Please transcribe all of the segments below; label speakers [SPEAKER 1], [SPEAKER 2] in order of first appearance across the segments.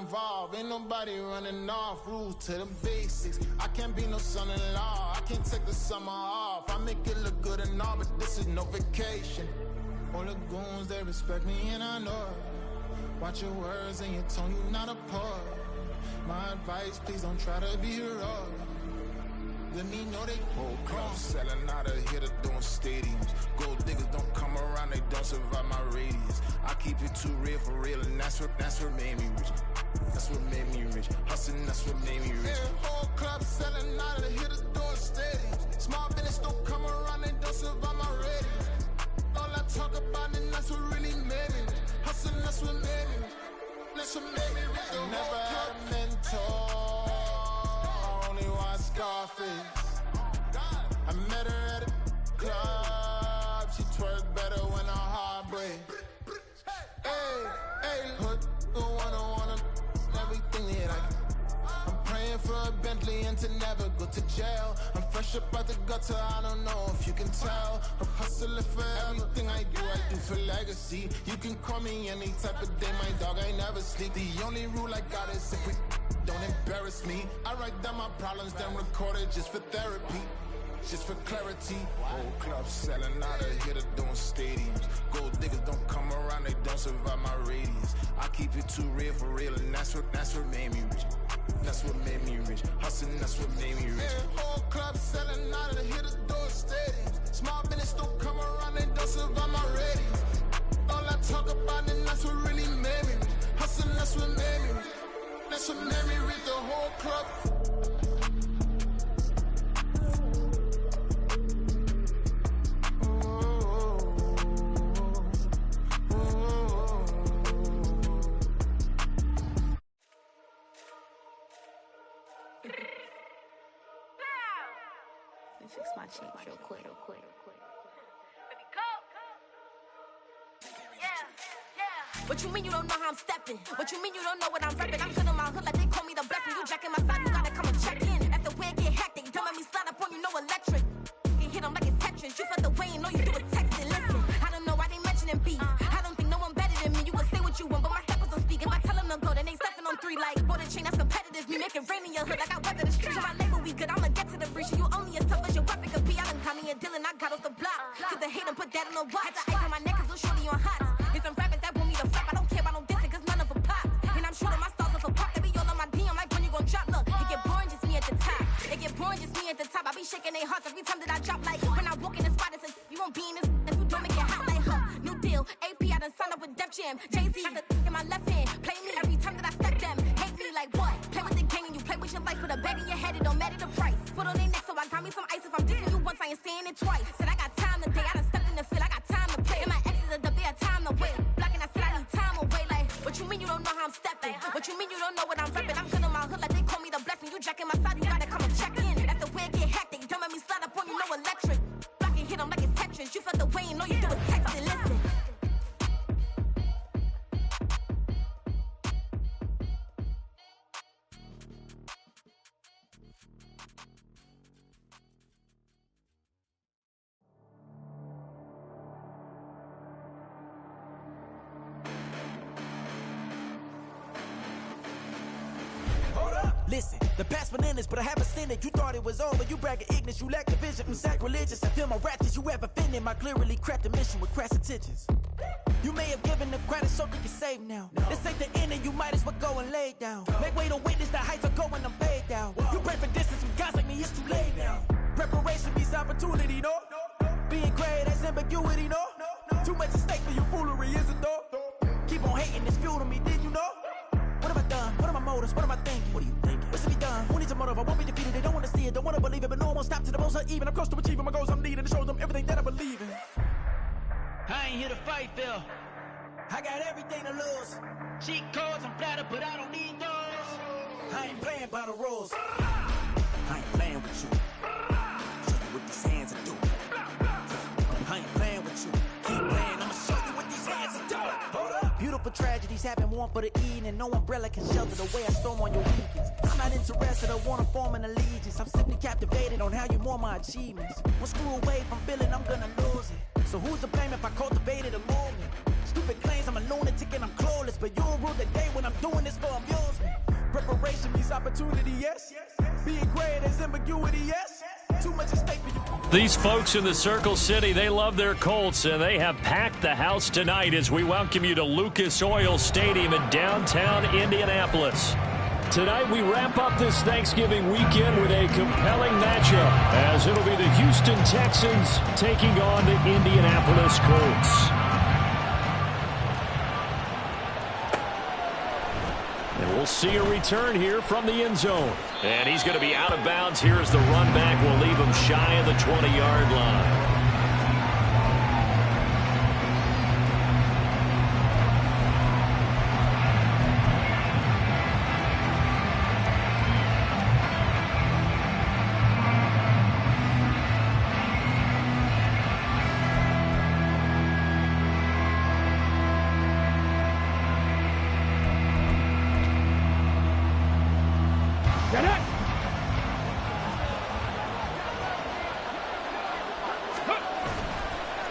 [SPEAKER 1] involved. Ain't nobody running off, rules to the basics. I can't be no son-in-law, I can't take the summer off. I make it look good and all, but this is no vacation. All the goons, they respect me and I know it. Watch your words and your tone, you not a poet. My advice, please don't try to be heroic. Let me know they whole club selling out of here to doing stadiums. Gold diggers don't come around, they don't survive my radius. I keep it too real for real, and that's what made me rich. That's what made me rich. Hustling, that's what made me rich. Yeah, whole club selling out of here to doing stadiums. Small business don't come around, they don't survive my radius. All I talk about, and that's what really made me rich. Hustling, that's what made me rich. That's what made me rich. I never had a mentor. Scarface. I met her at a club. She twerk better when her heart breaks. Hey, hood, wanna everything that I'm praying for a Bentley and to never go to jail. I'm fresh up out the gutter, I don't know if you can tell. I'm hustling for everything I do for legacy. You can call me any type of day, my dog, I never sleep. The only rule I got is if we don't embarrass me. I write down my problems, then record it just for therapy, just for clarity. Whole club selling out of here to doing stadiums. Gold diggers don't come around, they don't survive my radius. I keep it too real for real, and that's what made me rich. That's what made me rich. Hustling, that's what made me rich. Yeah, whole club selling out of here to doing stadiums. Small business don't come around, they don't survive my radius. All I talk about, and that's what really made me rich. Hustling, that's what made me rich. That's what made me read the whole club.
[SPEAKER 2] Let me fix my chain real quick. What you mean you don't know how I'm stepping? What you mean you don't know what I'm repping? I'm good on my hood like they call me the blessing. You jacking my side, you gotta come and check in. After way get hectic, don't make me slide up on you, no electric. You hit them like it's Tetris. You felt the way and all you do is text it. Listen, I don't know why they mentioning beef. I don't think no one better than me. You would say what you want, but my steppers don't speak. If I tell them to go, then they stepping on 3 like border chain. That's competitive. Me making rain in your hood like I weather the streets. So my label we good. I'ma get to the breach. You only as tough as your weapon could be. I done got me a deal and I got off the block. Cause the hate and put that on the watch. Had the ice on my neck cause little shorty on hot. There's some rappers that want me to flap. I don't care about no dissing cause none of them pop. And I'm shooting my stars off a pop. They be all on my DM like when you gon' drop. Look, it get boring just me at the top. It get boring just me at the top. I be shaking their hearts every time that I drop. Like when I walk in the spot, it says you won't be in this if you don't make it hot like her. New deal, AP, I done signed up with Def Jam. Jay-Z got the in my left hand. Play me every time that I step them. Hate me like what? Play with the gang and you play with your life. Put a bag in your head, it don't matter the price. Put on their neck so I got me some ice. If I'm dissing you once, I ain't saying it twice. Said I got time today, I done stepped in the field, I got time to play. And my exes are the bare time to wait. Blocking, I said I need time away. Like, what you mean you don't know how I'm stepping? What you mean you don't know what I'm repping? I'm good on my hood like they call me the blessing. You jacking my side, you gotta come and check in. That's the way it get hectic. Don't make me slide up on you, no electric. Blocking, hit them like it's Tetris. You felt the way and all you do is text it. Listen.
[SPEAKER 3] Listen, the past been endless, but I haven't seen it. You thought it was over, you bragging ignorance, you lack the vision from sacrilegious. I feel my ratchets, you have offended my clearly crafted mission with crass intentions. You may have given the credit so you can save now. This ain't the end and you might as well go and lay down. Make way to witness the heights are going, I'm paid down. You pray for distance with guys like me, it's too late now. Preparation beats opportunity, no? Being great, that's ambiguity, no? Too much at stake for your foolery, is it though? Keep on hating, it's fuel to me, did you know? What have I done? What are my motives? What am I thinking? What are you thinking? What's to be done? Who needs a motive? I won't be defeated. They don't want to see it, don't want to believe it, but no one won't stop to the most uneven. I'm close to achieving my goals. I'm needing to show them everything that I believe in.
[SPEAKER 4] I ain't here to fight, Phil.
[SPEAKER 3] I got everything to lose.
[SPEAKER 4] Cheat codes, I'm flattered, but I don't need those.
[SPEAKER 3] I ain't playing by the rules. I ain't playing with you. Show you what these hands are doing. I ain't playing with you. Keep playing, I'ma show you what these hands are doing. Hold up. Beautiful tragedies happen, one for the eating, and no umbrella can shelter the way I storm on your weekends. I'm not interested, I wanna form an allegiance. I'm simply captivated on how you more my achievements. One screw away from feeling I'm gonna lose it. So who's to blame if I cultivated a movement? Stupid claims I'm a lunatic and I'm clueless, but you'll rule the day when I'm doing this for amusement. Separation means opportunity, yes. Being great is ambiguity, yes. Too much at stake for you.
[SPEAKER 5] These folks in the Circle City, they love their Colts, and they have packed the house tonight as we welcome you to Lucas Oil Stadium in downtown Indianapolis. Tonight we wrap up this Thanksgiving weekend with a compelling matchup, as it'll be the Houston Texans taking on the Indianapolis Colts. And we'll see a return here from the end zone. And he's going to be out of bounds here as the run back will leave him shy of the 20-yard line.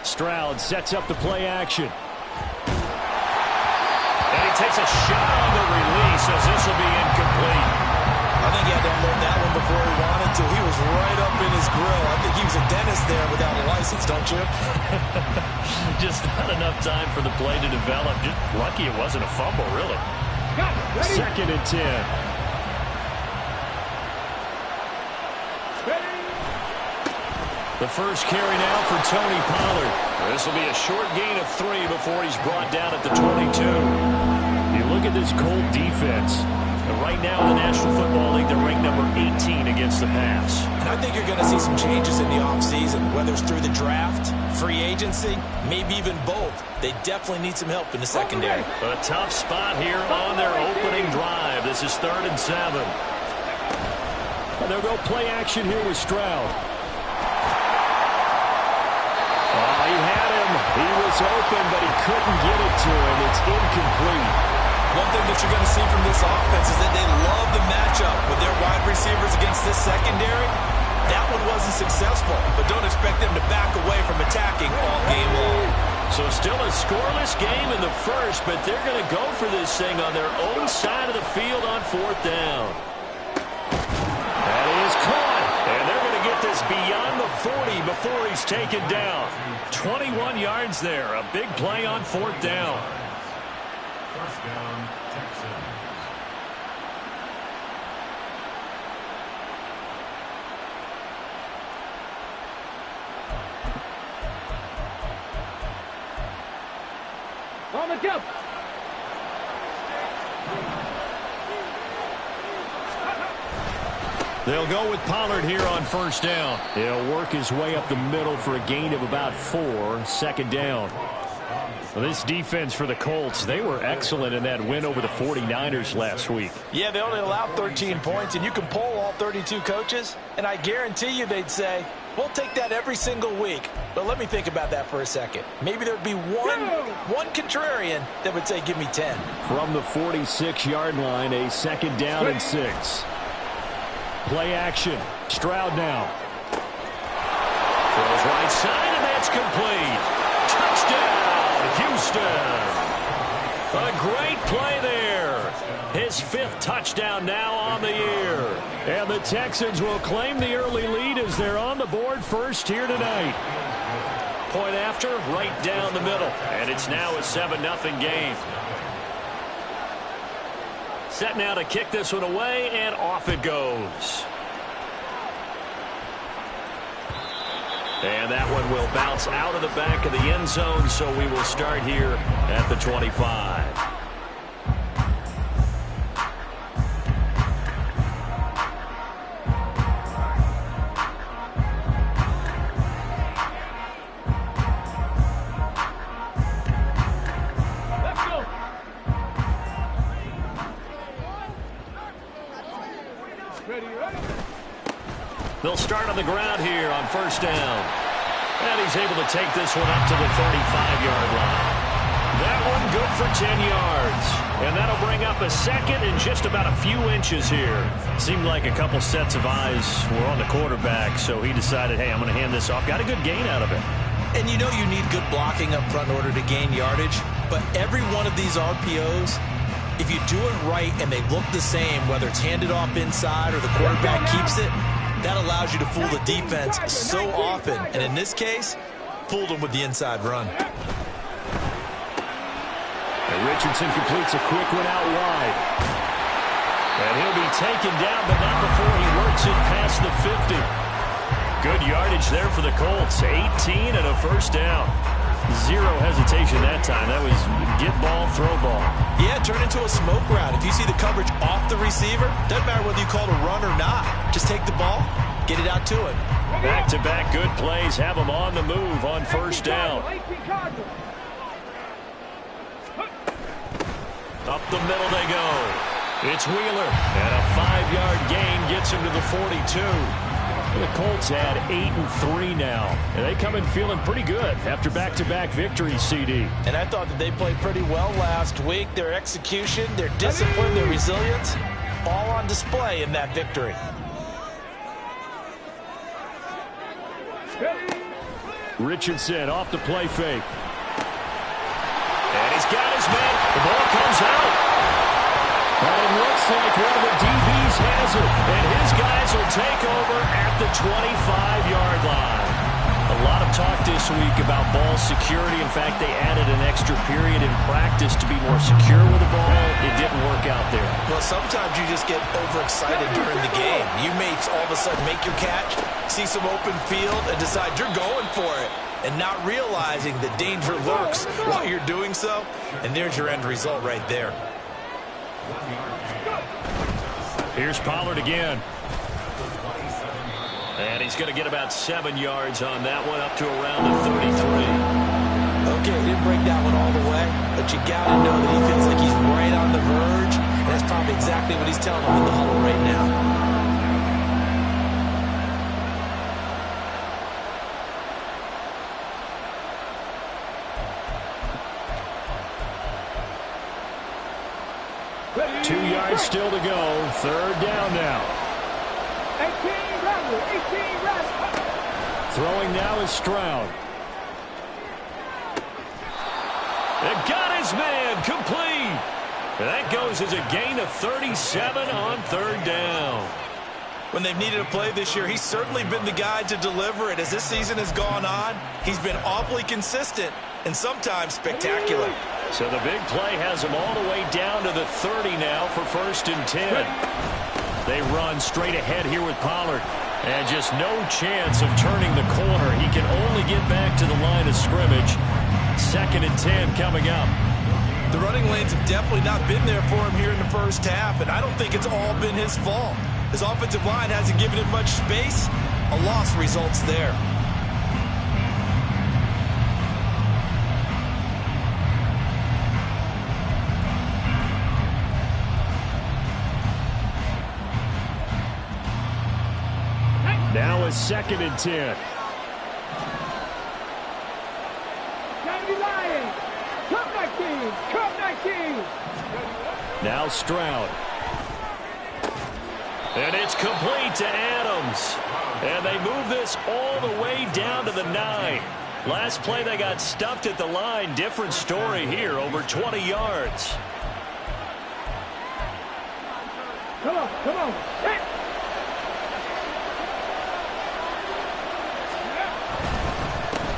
[SPEAKER 5] Stroud sets up the play action. And he takes a shot on the release as this will be incomplete.
[SPEAKER 6] I think he had to unload that one before he wanted to. He was right up in his grill. I think he was a dentist there without a license, don't you?
[SPEAKER 5] Just not enough time for the play to develop. Just lucky it wasn't a fumble, really. 2nd and 10. The first carry now for Tony Pollard. This will be a short gain of 3 before he's brought down at the 22. You look at this Colt defense. Right now in the National Football League, they're ranked number 18 against the pass.
[SPEAKER 6] And I think you're going to see some changes in the offseason, whether it's through the draft, free agency, maybe even both. They definitely need some help in the secondary.
[SPEAKER 5] A tough spot here on their opening drive. This is 3rd and 7. And they'll go play action here with Stroud. He had him. He was open, but he couldn't get it to him. It's incomplete.
[SPEAKER 6] One thing that you're going to see from this offense is that they love the matchup with their wide receivers against this secondary. That one wasn't successful, but don't expect them to back away from attacking all game long.
[SPEAKER 5] So still a scoreless game in the first, but they're going to go for this thing on their own side of the field on 4th down. That is caught, and they're going to get this beyond the 40 before he's taken down. 21 yards there, a big play on 4th down.
[SPEAKER 7] First down, Texans.
[SPEAKER 4] On the jump.
[SPEAKER 5] They'll go with Pollard here on 1st down. He'll work his way up the middle for a gain of about 4, 2nd down. Well, this defense for the Colts, they were excellent in that win over the 49ers last week.
[SPEAKER 6] Yeah, they only allowed 13 points, and you can poll all 32 coaches, and I guarantee you they'd say, we'll take that every single week. But let me think about that for a second. Maybe there'd be one contrarian that would say, give me 10.
[SPEAKER 5] From the 46-yard line, a 2nd down and 6. Play action. Stroud now. Throws right side, and that's complete. Touchdown, Houston. A great play there. His 5th touchdown now on the year. And the Texans will claim the early lead as they're on the board first here tonight. Point after, right down the middle. And it's now a 7-0 game. Set now to kick this one away, and off it goes. And that one will bounce out of the back of the end zone, so we will start here at the 25. They'll start on the ground here on 1st down. And he's able to take this one up to the 35-yard line. That one good for 10 yards. And that'll bring up a 2nd and just about a few inches here. Seemed like a couple sets of eyes were on the quarterback, so he decided, hey, I'm going to hand this off. Got a good gain out of it.
[SPEAKER 6] And you know you need good blocking up front in order to gain yardage, but every one of these RPOs If you do it right and they look the same, whether it's handed off inside or the quarterback keeps it, that allows you to fool the defense so often. And in this case, fooled them with the inside run.
[SPEAKER 5] And Richardson completes a quick one out wide. And he'll be taken down, but not before he works it past the 50. Good yardage there for the Colts. 18 and a first down. Zero hesitation that time. That was get ball, throw ball.
[SPEAKER 6] Yeah, turn into a smoke route. If you see the coverage off the receiver, doesn't matter whether you call it a run or not. Just take the ball, get it out to him.
[SPEAKER 5] Back-to-back good plays have them on the move on first down. Up the middle they go. It's Wheeler, and a 5-yard gain gets him to the 42. The Colts had 8-3 now, and they come in feeling pretty good after back-to-back victories, CD.
[SPEAKER 6] And I thought that they played pretty well last week. Their execution, their discipline, their resilience, all on display in that victory.
[SPEAKER 5] Richardson off the play fake. And he's got his man. The ball comes out. And it looks like one of the DBs has it. And his guys will take over at the 25-yard line. A lot of talk this week about ball security. In fact, they added an extra period in practice to be more secure with the ball. It didn't work out there.
[SPEAKER 6] Well, sometimes you just get overexcited during the game. You may all of a sudden make your catch, see some open field, and decide you're going for it, and not realizing the danger lurks while you're doing so. And there's your end result right there.
[SPEAKER 5] Here's Pollard again. And he's going to get about 7 yards on that one, up to around the 33.
[SPEAKER 6] Okay, he didn't break that one all the way, but you got to know that he feels like he's right on the verge, and that's probably exactly what he's telling him in the huddle right now.
[SPEAKER 5] Still to go. Third down now.
[SPEAKER 8] 18 runs.
[SPEAKER 5] Throwing now is Stroud. And got his man complete. And that goes as a gain of 37 on third down.
[SPEAKER 6] When they've needed a play this year, he's certainly been the guy to deliver it. As this season has gone on, he's been awfully consistent and sometimes spectacular.
[SPEAKER 5] So the big play has him all the way down to the 30 now for 1st and 10. They run straight ahead here with Pollard. And just no chance of turning the corner. He can only get back to the line of scrimmage. 2nd and 10 coming up.
[SPEAKER 6] The running lanes have definitely not been there for him here in the first half, and I don't think it's all been his fault. His offensive line hasn't given him much space. A loss results there.
[SPEAKER 5] Now is 2nd and 10. Now Stroud. And it's complete to Adams. And they move this all the way down to the 9. Last play they got stuffed at the line. Different story here, over 20 yards.
[SPEAKER 8] Come on.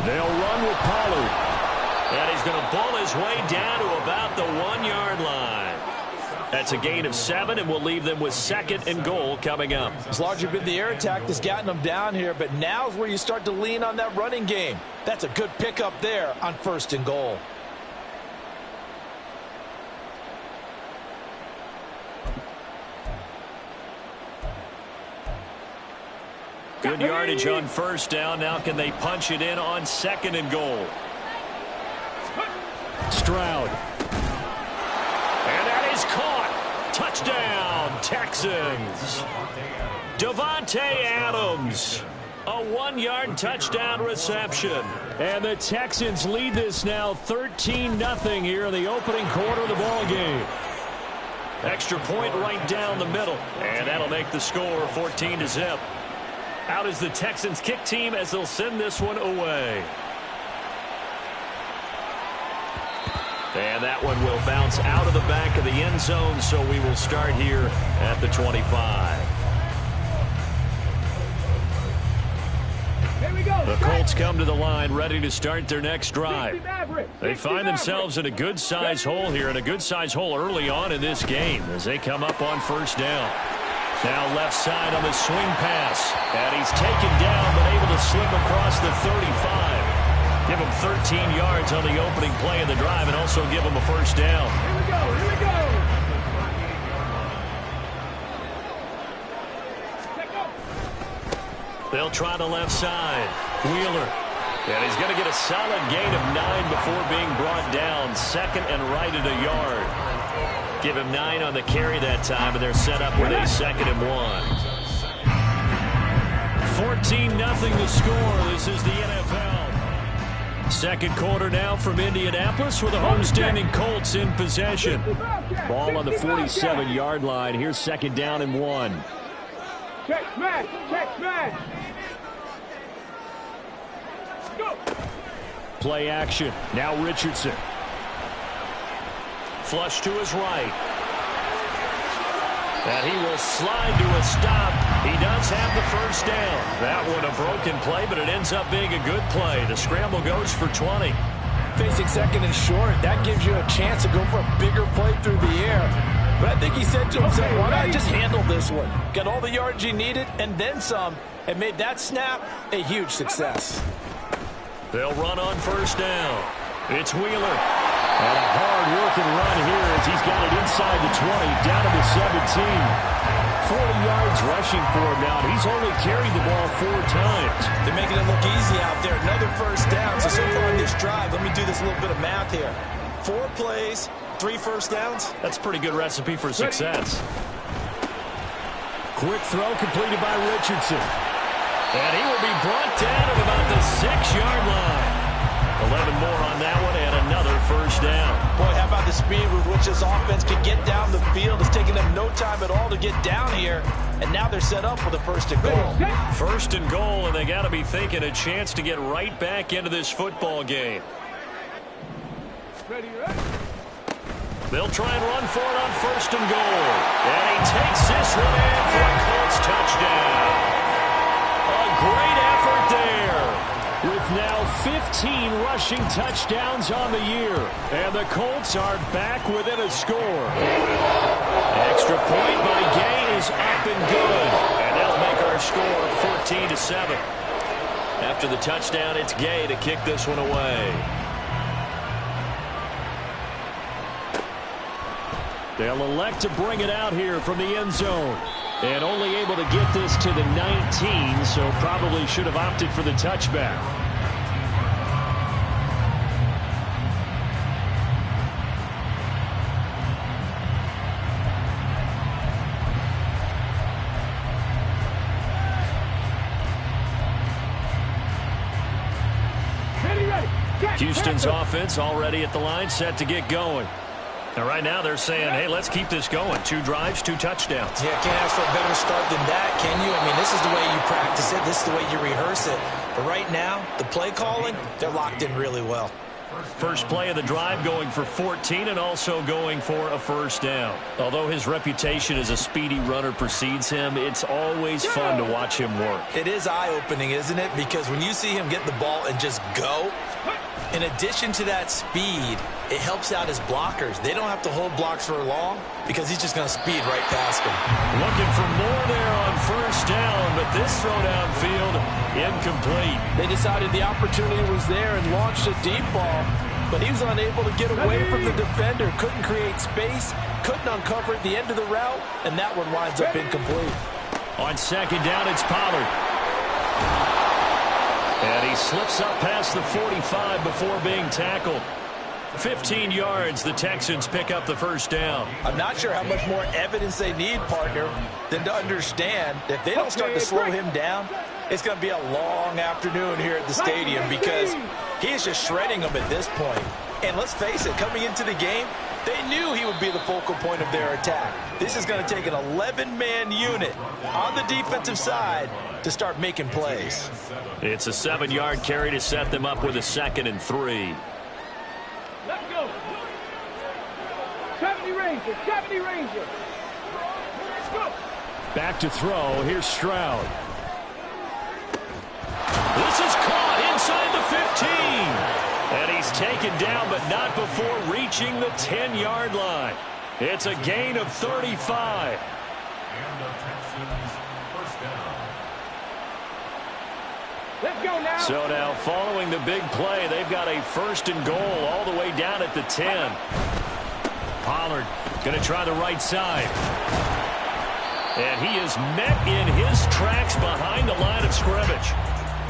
[SPEAKER 5] They'll run with Pollard. And he's going to bull his way down to about the 1-yard line. That's a gain of 7, and we'll leave them with 2nd and goal coming up.
[SPEAKER 6] It's largely been the air attack that's gotten them down here, but now's where you start to lean on that running game. That's a good pickup there on 1st and goal.
[SPEAKER 5] Good yardage on 1st down. Now can they punch it in on 2nd and goal? Stroud. And that is caught. Touchdown, Texans. Davante Adams. A 1-yard touchdown reception. And the Texans lead this now 13-0 here in the opening quarter of the ball game. Extra point right down the middle. And that'll make the score 14-0. Out is the Texans kick team as they'll send this one away. And that one will bounce out of the back of the end zone, so we will start here at the 25. The Colts come to the line ready to start their next drive. They find themselves in a good-sized hole here, and a good-sized hole early on in this game as they come up on first down. Now left side on the swing pass, and he's taken down but able to slip across the 35. Give him 13 yards on the opening play of the drive and also give him a first down.
[SPEAKER 8] Here we go, here we go.
[SPEAKER 5] They'll try the left side. Wheeler. And he's going to get a solid gain of 9 before being brought down. Second and right at a yard. Give him 9 on the carry that time, and they're set up with a 2nd and 1. 14-0 the score. This is the NFL. Second quarter now from Indianapolis with the homestanding Colts in possession. Ball on the 47-yard line. Here's 2nd down and 1.
[SPEAKER 8] Check smash, check smash. Go.
[SPEAKER 5] Play action. Now Richardson. Flush to his right. And he will slide to a stop. He does have the first down. That one a broken play, but it ends up being a good play. The scramble goes for 20.
[SPEAKER 6] Facing 2nd and short, that gives you a chance to go for a bigger play through the air. But I think he said to himself, why not just handle this one? Got all the yards you needed and then some, and made that snap a huge success.
[SPEAKER 5] They'll run on first down. It's Wheeler. And a hard-working run here as he's got it inside the 20, down to the 17. 40 yards rushing for him now. He's only carried the ball 4 times.
[SPEAKER 6] They're making it look easy out there. Another first down. So far in this drive, let me do this little bit of math here. 4 plays, 3 first downs.
[SPEAKER 5] That's a pretty good recipe for success. Quick throw completed by Richardson. And he will be brought down at about the 6-yard line. 11 more on that one and another first down.
[SPEAKER 6] Boy, how about the speed with which this offense can get down the field? It's taking them no time at all to get down here. And now they're set up with a 1st and goal.
[SPEAKER 5] 1st and goal, and they got to be thinking a chance to get right back into this football game.
[SPEAKER 8] Ready, ready.
[SPEAKER 5] They'll try and run for it on 1st and goal. And he takes this one in for a Colts touchdown. A great effort there. With now 15 rushing touchdowns on the year. And the Colts are back within a score. Extra point by Gay is up and good. And they'll make our score 14-7. After the touchdown, it's Gay to kick this one away. They'll elect to bring it out here from the end zone. And only able to get this to the 19, so probably should have opted for the touchback. Houston's offense already at the line, set to get going. Now, right now, they're saying, hey, let's keep this going. 2 drives, 2 touchdowns.
[SPEAKER 6] Yeah, can't ask for a better start than that, can you? I mean, this is the way you practice it. This is the way you rehearse it. But right now, the play calling, they're locked in really well.
[SPEAKER 5] First play of the drive going for 14 and also going for a first down. Although his reputation as a speedy runner precedes him, it's always fun to watch him work.
[SPEAKER 6] It is eye-opening, isn't it? Because when you see him get the ball and just go, in addition to that speed, it helps out his blockers. They don't have to hold blocks for long because he's just going to speed right past them.
[SPEAKER 5] Looking for more there on first down, but this throw downfield incomplete.
[SPEAKER 6] They decided the opportunity was there and launched a deep ball, but he was unable to get away from the defender. Couldn't create space, couldn't uncover at the end of the route, and that one winds up incomplete.
[SPEAKER 5] On second down, it's Pollard. And he slips up past the 45 before being tackled. 15 yards, the Texans pick up the first down.
[SPEAKER 6] I'm not sure how much more evidence they need, partner, than to understand that if they don't start to slow him down, it's going to be a long afternoon here at the stadium because he is just shredding them at this point. And let's face it, coming into the game, they knew he would be the focal point of their attack. This is going to take an 11-man unit on the defensive side to start making plays.
[SPEAKER 5] It's a 7-yard carry to set them up with a 2nd and 3.
[SPEAKER 8] Let's go. Ranger. 70 Ranger. Let's go.
[SPEAKER 5] Back to throw. Here's Stroud. This is caught inside the 15. And he's taken down, but not before reaching the 10-yard line. It's a gain of 35.
[SPEAKER 7] And the Texans first down.
[SPEAKER 8] Let's go now.
[SPEAKER 5] So now, following the big play, they've got a 1st and goal all the way down at the 10. Pollard going to try the right side. And he is met in his tracks behind the line of scrimmage.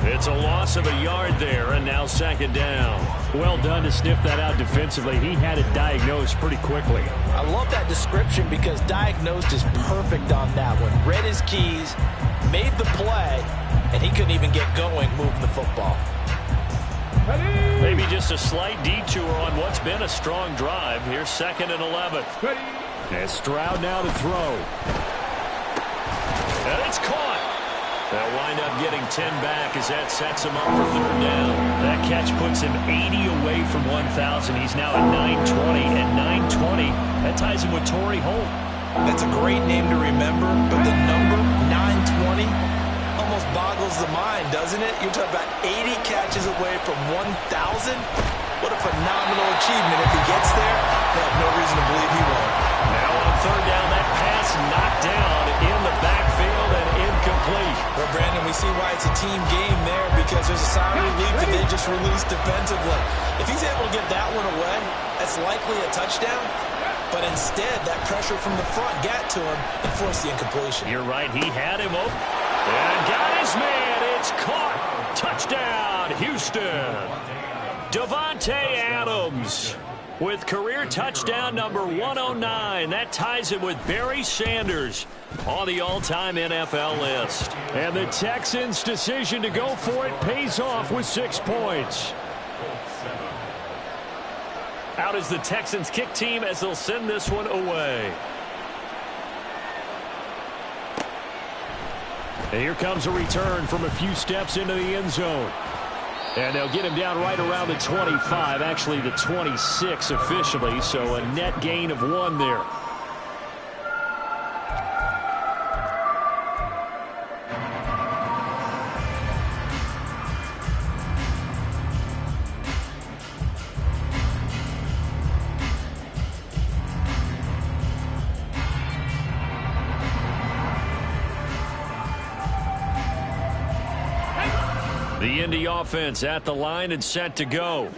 [SPEAKER 5] It's a loss of a yard there, and now 2nd down.
[SPEAKER 9] Well done to sniff that out defensively. He had it diagnosed pretty quickly.
[SPEAKER 6] I love that description because diagnosed is perfect on that one. Read his keys, made the play, and he couldn't even get going moving the football.
[SPEAKER 5] Maybe just a slight detour on what's been a strong drive. Here's 2nd and 11.
[SPEAKER 9] And Stroud now to throw.
[SPEAKER 5] And it's caught. They'll wind up getting 10 back as that sets him up for 3rd down. That catch puts him 80 away from 1,000. He's now at 920. At 920, that ties him with Torrey Holt.
[SPEAKER 6] That's a great name to remember, but the number 920 almost boggles the mind, doesn't it? You're talking about 80 catches away from 1,000. What a phenomenal achievement. If he gets there, they have no reason to believe he won't.
[SPEAKER 5] Now on 3rd down, that pass knocked down in the backfield and incomplete.
[SPEAKER 6] Well, Brandon, we see why it's a team game there because there's a sign of relief that they just released defensively. If he's able to get that one away, that's likely a touchdown. But instead, that pressure from the front got to him and forced the incompletion.
[SPEAKER 5] You're right. He had him open. And got his man. It's caught. Touchdown, Houston. Davante Adams with career touchdown number 109. That ties him with Barry Sanders on the all-time NFL list.
[SPEAKER 9] And the Texans' decision to go for it pays off with 6 points.
[SPEAKER 5] Out is the Texans kick team as they'll send this one away.
[SPEAKER 9] And here comes a return from a few steps into the end zone. And they'll get him down right around the 25, actually the 26 officially, so a net gain of 1 there.
[SPEAKER 5] The Indy offense at the line and set to go.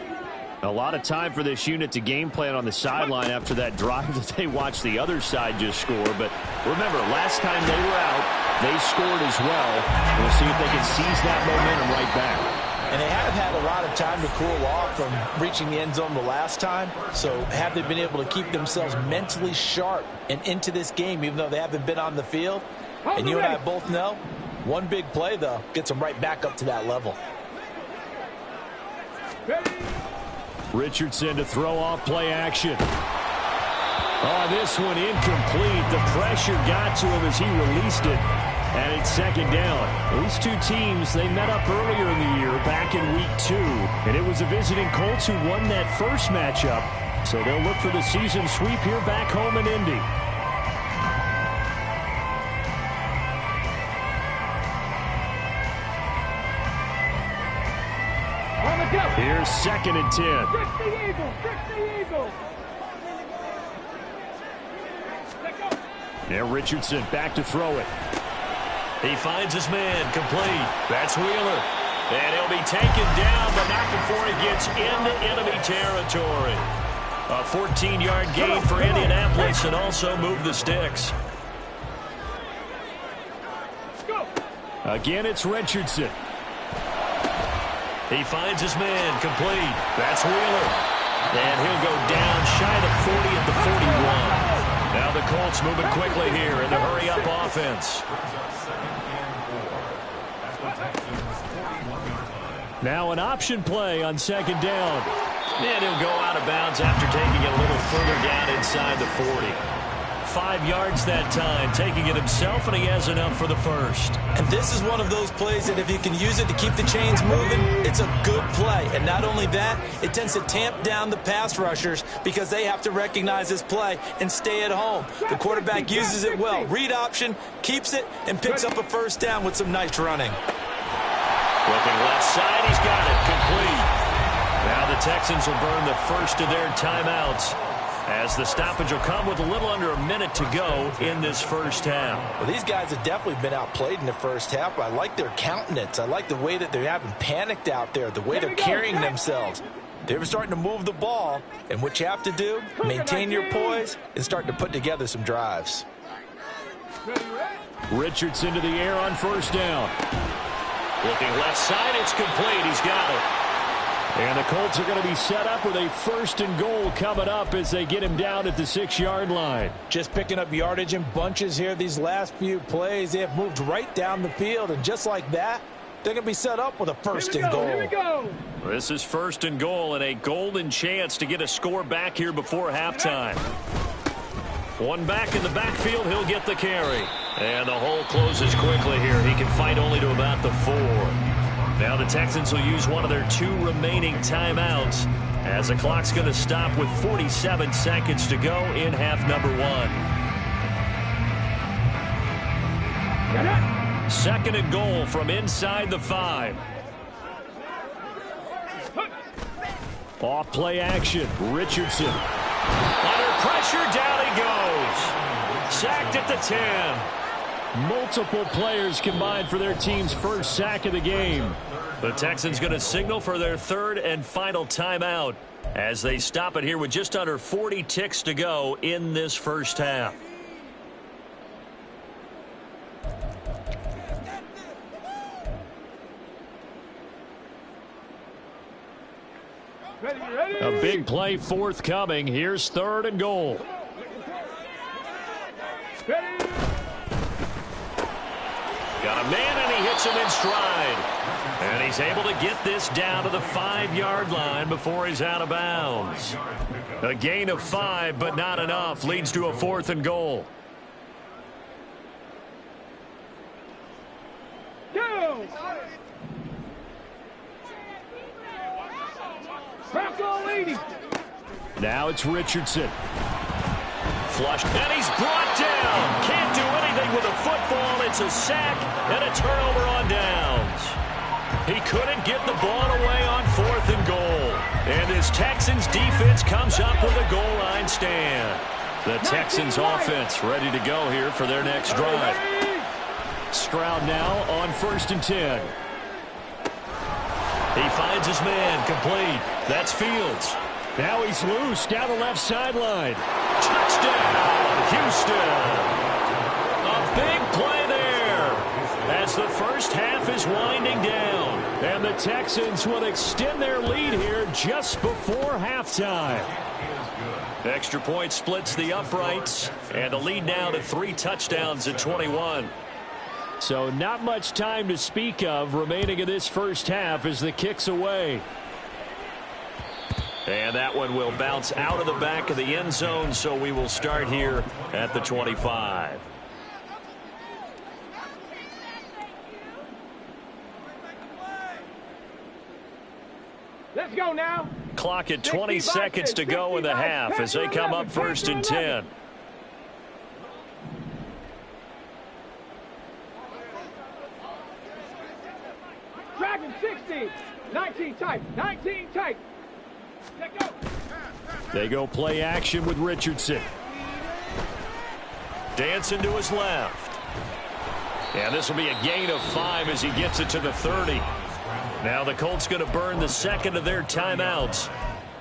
[SPEAKER 9] A lot of time for this unit to game plan on the sideline after that drive that they watched the other side just score. But remember, last time they were out, they scored as well. We'll see if they can seize that momentum right back.
[SPEAKER 6] And they have had a lot of time to cool off from reaching the end zone the last time. So have they been able to keep themselves mentally sharp and into this game, even though they haven't been on the field? And you and I both know, one big play, though, gets them right back up to that level.
[SPEAKER 9] Richardson to throw off play action. Oh, this one incomplete. The pressure got to him as he released it. And it's 2nd down. These two teams, they met up earlier in the year, back in week 2. And it was the visiting Colts who won that first matchup. So they'll look for the season sweep here back home in Indy. Here's 2nd and 10.
[SPEAKER 8] Trick the Eagle! Trick the Eagle! Let go!
[SPEAKER 9] Now Richardson back to throw it.
[SPEAKER 5] He finds his man complete. That's Wheeler. And he'll be taken down, but not before he gets into enemy territory. A 14-yard gain for Indianapolis and also move the sticks.
[SPEAKER 8] Go!
[SPEAKER 9] Again, it's Richardson.
[SPEAKER 5] He finds his man complete. That's Wheeler. And he'll go down shy of 40 at the 41. Now the Colts moving quickly here in the hurry-up offense.
[SPEAKER 9] Now an option play on 2nd down.
[SPEAKER 5] And he'll go out of bounds after taking it a little further down inside the 40. 5 yards that time, taking it himself, and he has enough for the first.
[SPEAKER 6] And this is one of those plays that if you can use it to keep the chains moving, it's a good play. And not only that, it tends to tamp down the pass rushers because they have to recognize this play and stay at home. The quarterback uses it well. Read option, keeps it, and picks up a first down with some nice running.
[SPEAKER 5] Looking left side, he's got it. Complete. Now the Texans will burn the first of their timeouts as the stoppage will come with a little under a minute to go in this first half.
[SPEAKER 6] Well, these guys have definitely been outplayed in the first half. I like their countenance. I like the way that they haven't panicked out there, the way they're carrying themselves. They're starting to move the ball, and what you have to do, maintain your poise and start to put together some drives.
[SPEAKER 9] Richardson to the air on first down.
[SPEAKER 5] Looking left side, it's complete. He's got it.
[SPEAKER 9] And the Colts are going to be set up with a 1st and goal coming up as they get him down at the 6-yard line.
[SPEAKER 6] Just picking up yardage in bunches here these last few plays. They have moved right down the field, and just like that, they're going to be set up with a 1st and goal.
[SPEAKER 8] Here we go.
[SPEAKER 5] This is 1st and goal and a golden chance to get a score back here before halftime. One back in the backfield, he'll get the carry. And the hole closes quickly here. He can fight only to about the 4. Now the Texans will use one of their 2 remaining timeouts as the clock's going to stop with 47 seconds to go in half number 1. 2nd and goal from inside the 5.
[SPEAKER 9] Off play action. Richardson.
[SPEAKER 5] Under pressure, down he goes. Sacked at the 10.
[SPEAKER 9] Multiple players combined for their team's first sack of the game.
[SPEAKER 5] The Texans going to signal for their 3rd and final timeout as they stop it here with just under 40 ticks to go in this first half.
[SPEAKER 8] Ready.
[SPEAKER 9] A big play forthcoming. Here's 3rd and goal.
[SPEAKER 8] Ready.
[SPEAKER 5] Got a man, and he hits him in stride. And he's able to get this down to the 5-yard line before he's out of bounds. A gain of 5, but not enough. Leads to a 4th and goal.
[SPEAKER 8] Go. Bronco lady.
[SPEAKER 9] Now it's Richardson.
[SPEAKER 5] Flushed, and he's brought down. Can't do anything with a football. It's a sack and a turnover on downs. He couldn't get the ball away on 4th and goal. And this Texans defense comes up with a goal line stand. The Texans offense ready to go here for their next drive.
[SPEAKER 9] Stroud now on 1st and 10.
[SPEAKER 5] He finds his man, complete. That's Fields.
[SPEAKER 9] Now he's loose down the left sideline.
[SPEAKER 5] Touchdown, Houston. A big play there as the first half is winding down.
[SPEAKER 9] And the Texans will extend their lead here just before halftime.
[SPEAKER 5] Extra point splits the uprights, and the lead now to 3 touchdowns at 21.
[SPEAKER 9] So not much time to speak of remaining in this first half as the kick's away.
[SPEAKER 5] And that one will bounce out of the back of the end zone, so we will start here at the 25.
[SPEAKER 8] Let's go now.
[SPEAKER 5] Clock at 20 seconds to go in the half as they come up 1st and 10.
[SPEAKER 8] Dragon 60. 19 tight. 19 tight. Let go.
[SPEAKER 9] They go play action with Richardson.
[SPEAKER 5] Dancing to his left. And this will be a gain of 5 as he gets it to the 30. Now the Colts going to burn the 2nd of their timeouts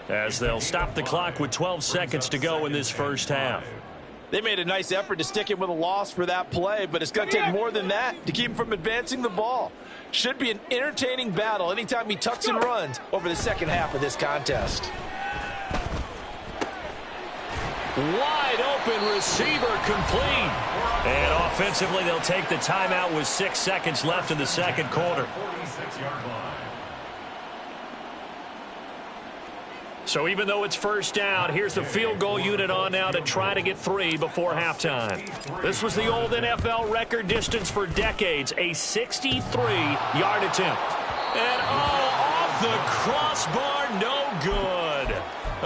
[SPEAKER 5] as they'll stop the clock with 12 seconds to go in this first half.
[SPEAKER 6] They made a nice effort to stick it with a loss for that play, but it's going to take more than that to keep him from advancing the ball. Should be an entertaining battle anytime he tucks and runs over the second half of this contest.
[SPEAKER 5] Wide open receiver, complete. And offensively, they'll take the timeout with 6 seconds left in the second quarter. So even though it's first down, here's the field goal unit on now to try to get 3 before halftime. This was the old NFL record distance for decades, a 63-yard attempt. And off the crossbar, no good.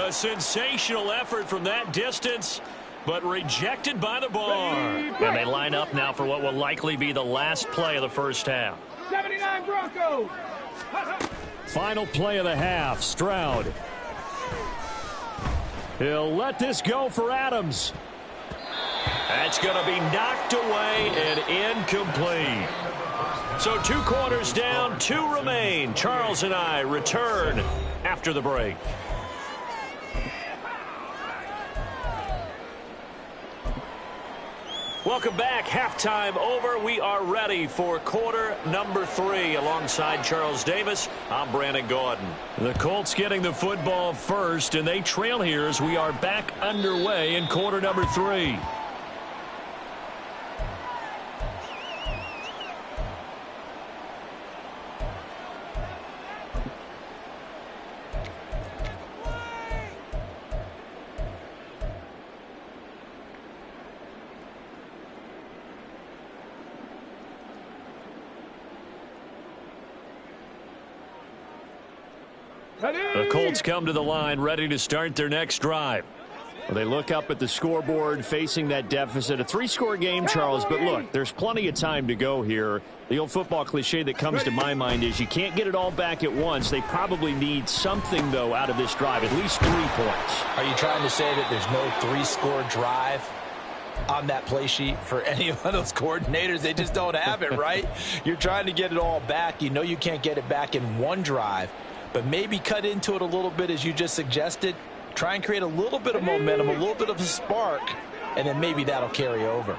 [SPEAKER 5] A sensational effort from that distance, but rejected by the bar. And they line up now for what will likely be the last play of the first half.
[SPEAKER 8] 79 Broncos.
[SPEAKER 9] Final play of the half, Stroud. He'll let this go for Adams.
[SPEAKER 5] That's going to be knocked away and incomplete. So 2 quarters down, 2 remain. Charles and I return after the break. Welcome back. Halftime over. We are ready for quarter number 3. Alongside Charles Davis, I'm Brandon Gaudin.
[SPEAKER 9] The Colts getting the football first, and they trail here as we are back underway in quarter number 3.
[SPEAKER 5] The Colts come to the line ready to start their next drive.
[SPEAKER 9] Well, they look up at the scoreboard facing that deficit. A 3-score game, Charles, but look, there's plenty of time to go here. The old football cliche that comes to my mind is you can't get it all back at once. They probably need something, though, out of this drive, at least 3 points.
[SPEAKER 6] Are you trying to say that there's no 3-score drive on that play sheet for any of those coordinators? They just don't have it, right? You're trying to get it all back. You know you can't get it back in one drive. But maybe cut into it a little bit as you just suggested. Try and create a little bit of momentum, a little bit of a spark, and then maybe that'll carry over.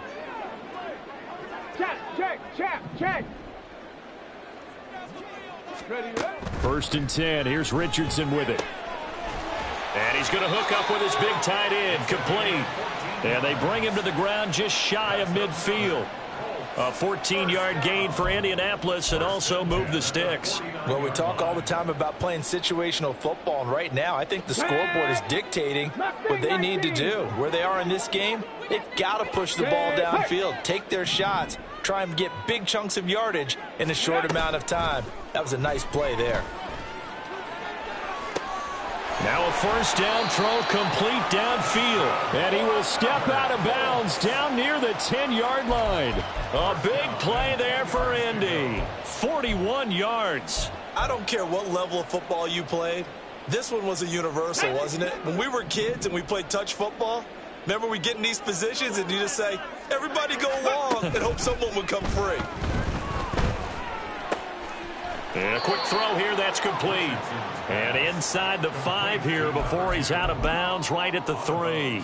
[SPEAKER 8] Check. Ready.
[SPEAKER 9] 1st and 10. Here's Richardson with it.
[SPEAKER 5] And he's going to hook up with his big tight end, complete. And they bring him to the ground just shy of midfield. A 14-yard gain for Indianapolis and also move the sticks.
[SPEAKER 6] Well, we talk all the time about playing situational football, and right now I think the scoreboard is dictating what they need to do. Where they are in this game, they've got to push the ball downfield, take their shots, try and get big chunks of yardage in a short amount of time. That was a nice play there.
[SPEAKER 9] Now a 1st down throw complete downfield. And he will step out of bounds down near the 10-yard line.
[SPEAKER 5] A big play there for Indy. 41 yards.
[SPEAKER 6] I don't care what level of football you played. This one was a universal, wasn't it? When we were kids and we played touch football, remember we get in these positions and you just say, everybody go long and hope someone would come free.
[SPEAKER 5] And a quick throw here, that's complete. And inside the 5 here before he's out of bounds, right at the 3.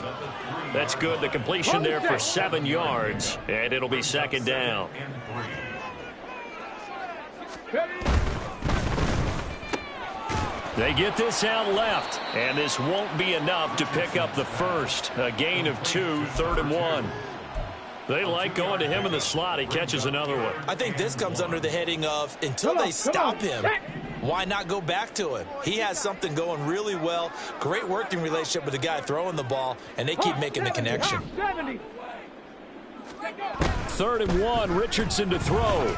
[SPEAKER 5] That's good. The completion there for 7 yards, and it'll be 2nd down.
[SPEAKER 9] They get this out left, and this won't be enough to pick up the first. A gain of 2, 3rd and 1.
[SPEAKER 5] They like going to him in the slot. He catches another one.
[SPEAKER 6] I think this comes under the heading of until they stop him, why not go back to him? He has something going really well. Great working relationship with the guy throwing the ball, and they keep making the connection.
[SPEAKER 9] 3rd and 1, Richardson to throw.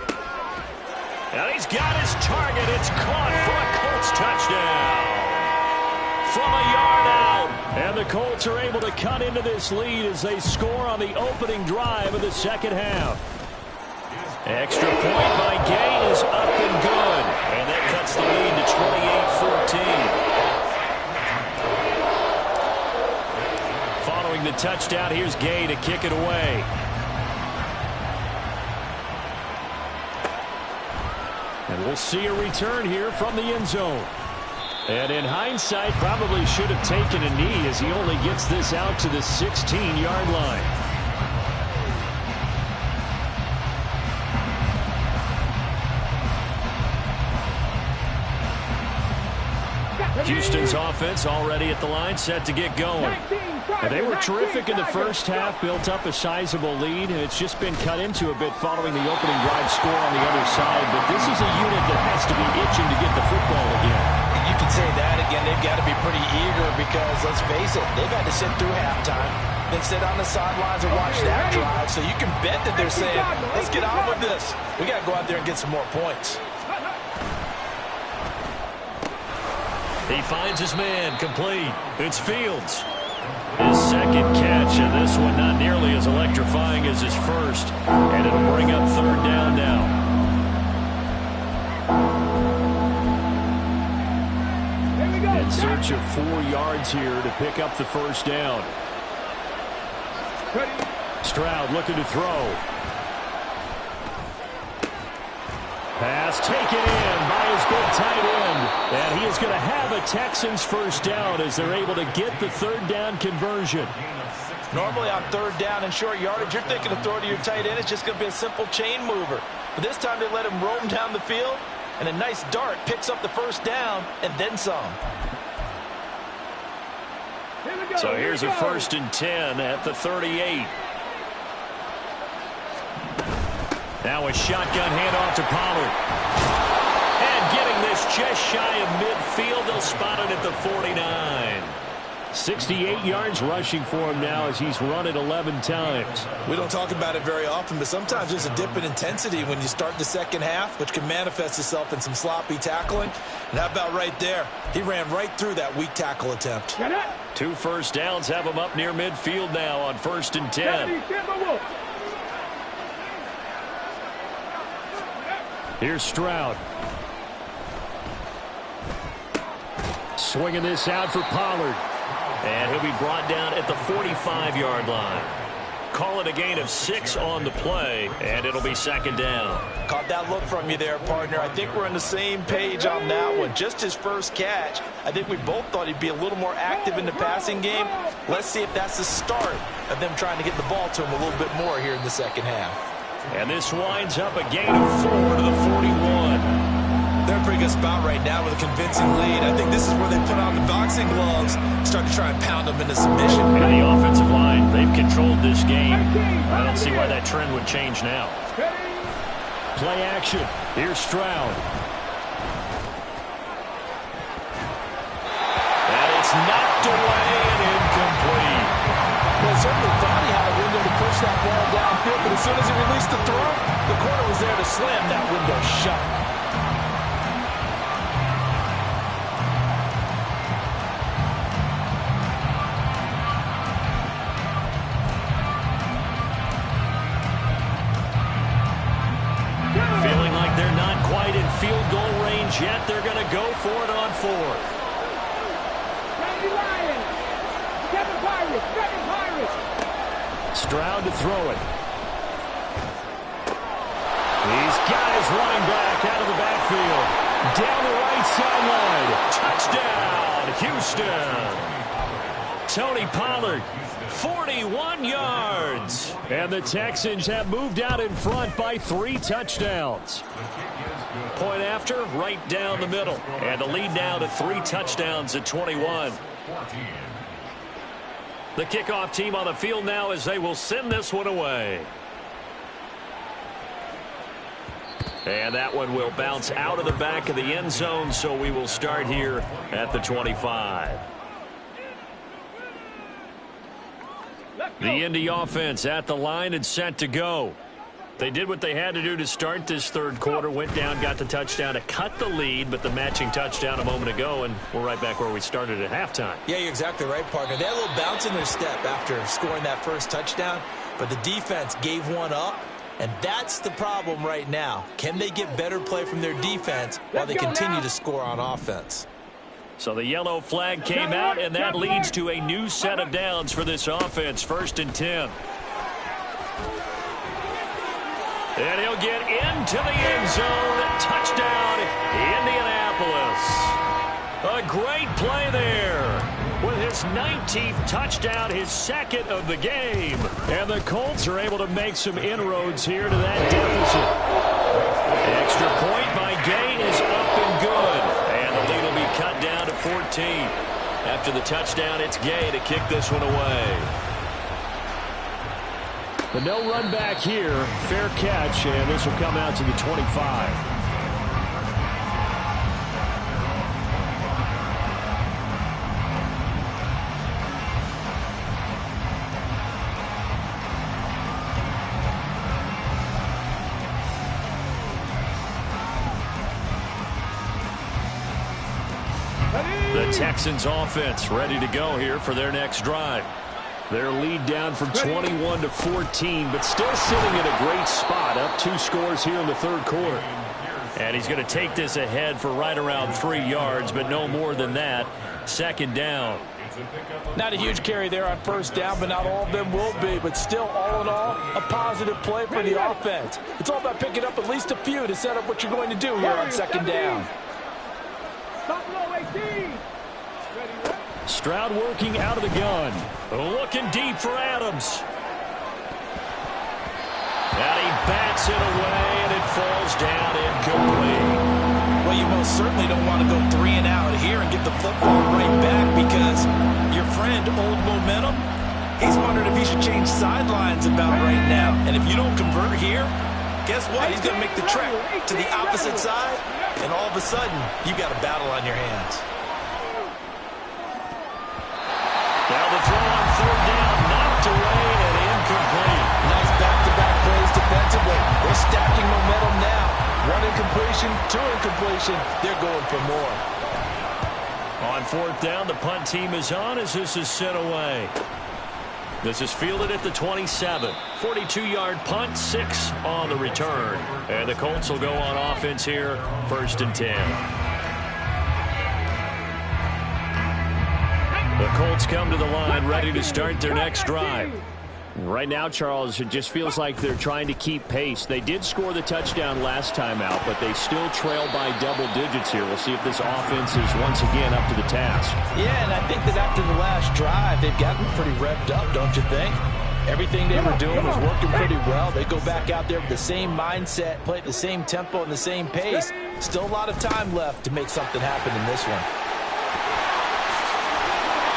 [SPEAKER 5] And he's got his target. It's caught for a Colts touchdown. From a yard out.
[SPEAKER 9] And the Colts are able to cut into this lead as they score on the opening drive of the 2nd half.
[SPEAKER 5] Extra point by Gay is up and good. And that cuts the lead to 28-14. Following the touchdown, here's Gay to kick it away.
[SPEAKER 9] And we'll see a return here from the end zone. And in hindsight, probably should have taken a knee as he only gets this out to the 16-yard line.
[SPEAKER 5] Houston's offense already at the line, set to get going.
[SPEAKER 9] And they were terrific in the first half, built up a sizable lead, and it's just been cut into a bit following the opening drive score on the other side. But this is a unit that has to be itching to get the football again.
[SPEAKER 6] You can say that again, they've got to be pretty eager because, let's face it, they've had to sit through halftime, then sit on the sidelines and watch that drive. So you can bet that they're saying, let's get on with this. We got to go out there and get some more points.
[SPEAKER 5] He finds his man, complete. It's Fields. His second catch, and this one not nearly as electrifying as his first. And it'll bring up third down now. In search of 4 yards here to pick up the first down. Stroud looking to throw. Pass taken in by his big tight end. And he is going to have a Texans first down as they're able to get the third down conversion.
[SPEAKER 6] Normally on third down and short yardage, you're thinking to throw to your tight end. It's just going to be a simple chain mover. But this time they let him roam down the field, and a nice dart picks up the first down and then some.
[SPEAKER 5] So here's a 1st and 10 at the 38. Now a shotgun handoff to Pollard. And getting this just shy of midfield, they'll spot it at the 49.
[SPEAKER 9] 68 yards rushing for him now as he's run it 11 times.
[SPEAKER 6] We don't talk about it very often, but sometimes there's a dip in intensity when you start the second half, which can manifest itself in some sloppy tackling. And how about right there? He ran right through that weak tackle attempt.
[SPEAKER 5] 2 first downs have him up near midfield now on 1st and 10.
[SPEAKER 9] Here's Stroud. Swinging this out for Pollard.
[SPEAKER 5] And he'll be brought down at the 45-yard line. Call it a gain of 6 on the play, and it'll be 2nd down.
[SPEAKER 6] Caught that look from you there, partner. I think we're on the same page on that one. Just his first catch. I think we both thought he'd be a little more active in the passing game. Let's see if that's the start of them trying to get the ball to him a little bit more here in the second half.
[SPEAKER 5] And this winds up a gain of 4 to the 41.
[SPEAKER 6] They're in a pretty good spot right now with a convincing lead. I think this is where they put on the boxing gloves, start to try and pound them into submission.
[SPEAKER 5] And the offensive line, they've controlled this game. I don't see why that trend would change now.
[SPEAKER 9] Play action. Here's Stroud.
[SPEAKER 5] And it's knocked away and incomplete.
[SPEAKER 6] Well, certainly thought he had a window to push that ball downfield, but as soon as he released the throw, the corner was there to slam that window shut.
[SPEAKER 5] Feeling like they're not quite in field goal range yet. They're going to go for it on 4th.
[SPEAKER 9] Stroud to throw it. He's got his running back out of the backfield. Down the right sideline. Touchdown, Houston. Tony Pollard, 41 yards. And the Texans have moved out in front by 3 touchdowns.
[SPEAKER 5] Point after, right down the middle. And the lead now to 3 touchdowns at 21. The kickoff team on the field now as they will send this one away. And that one will bounce out of the back of the end zone, so we will start here at the 25. The Indy offense at the line and set to go. They did what they had to do to start this third quarter, went down, got the touchdown to cut the lead, but the matching touchdown a moment ago, and we're right back where we started at halftime.
[SPEAKER 6] Yeah, you're exactly right, partner. They had a little bounce in their step after scoring that first touchdown, but the defense gave one up, and that's the problem right now. Can they get better play from their defense while they continue to score on offense?
[SPEAKER 5] So the yellow flag came out, and that leads to a new set of downs for this offense. 1st and 10. And he'll get into the end zone. Touchdown, Indianapolis. A great play there. With his 19th touchdown, his 2nd of the game. And the Colts are able to make some inroads here to that deficit. Extra point by Gay is up and good. And the lead will be cut down to 14. After the touchdown, it's Gay to kick this one away.
[SPEAKER 9] The no run back here, fair catch, and this will come out to the 25.
[SPEAKER 5] Texans offense ready to go here for their next drive. Their lead down from 21 to 14, but still sitting in a great spot, up 2 scores here in the third quarter. And he's going to take this ahead for right around 3 yards, but no more than that. Second down.
[SPEAKER 6] Not a huge carry there on first down, but not all of them will be. But still, all in all, a positive play for the offense. It's all about picking up at least a few to set up what you're going to do here on second down.
[SPEAKER 9] Stroud working out of the gun.
[SPEAKER 5] Looking deep for Adams. And he bats it away, and it falls down incomplete.
[SPEAKER 6] Well, you most certainly don't want to go 3 and out here and get the football right back, because your friend, Old Momentum, he's wondering if he should change sidelines about right now. And if you don't convert here, guess what? He's going to make the trek to the opposite side, and all of a sudden, you got a battle on your hands.
[SPEAKER 5] Now the throw on third down, knocked away and incomplete.
[SPEAKER 6] Nice back-to-back plays defensively. They're stacking momentum now. 1 incompletion, 2 incompletion. They're going for more.
[SPEAKER 5] On fourth down, the punt team is on as this is sent away. This is fielded at the 27. 42-yard punt, 6 on the return. And the Colts will go on offense here, 1st and 10. The Colts come to the line ready to start their next drive.
[SPEAKER 9] Right now, Charles, it just feels like they're trying to keep pace. They did score the touchdown last time out, but they still trail by double digits here. We'll see if this offense is once again up to the task.
[SPEAKER 6] Yeah, and I think that after the last drive, they've gotten pretty revved up, don't you think? Everything they were doing was working pretty well. They go back out there with the same mindset, play at the same tempo and the same pace. Still a lot of time left to make something happen in this one.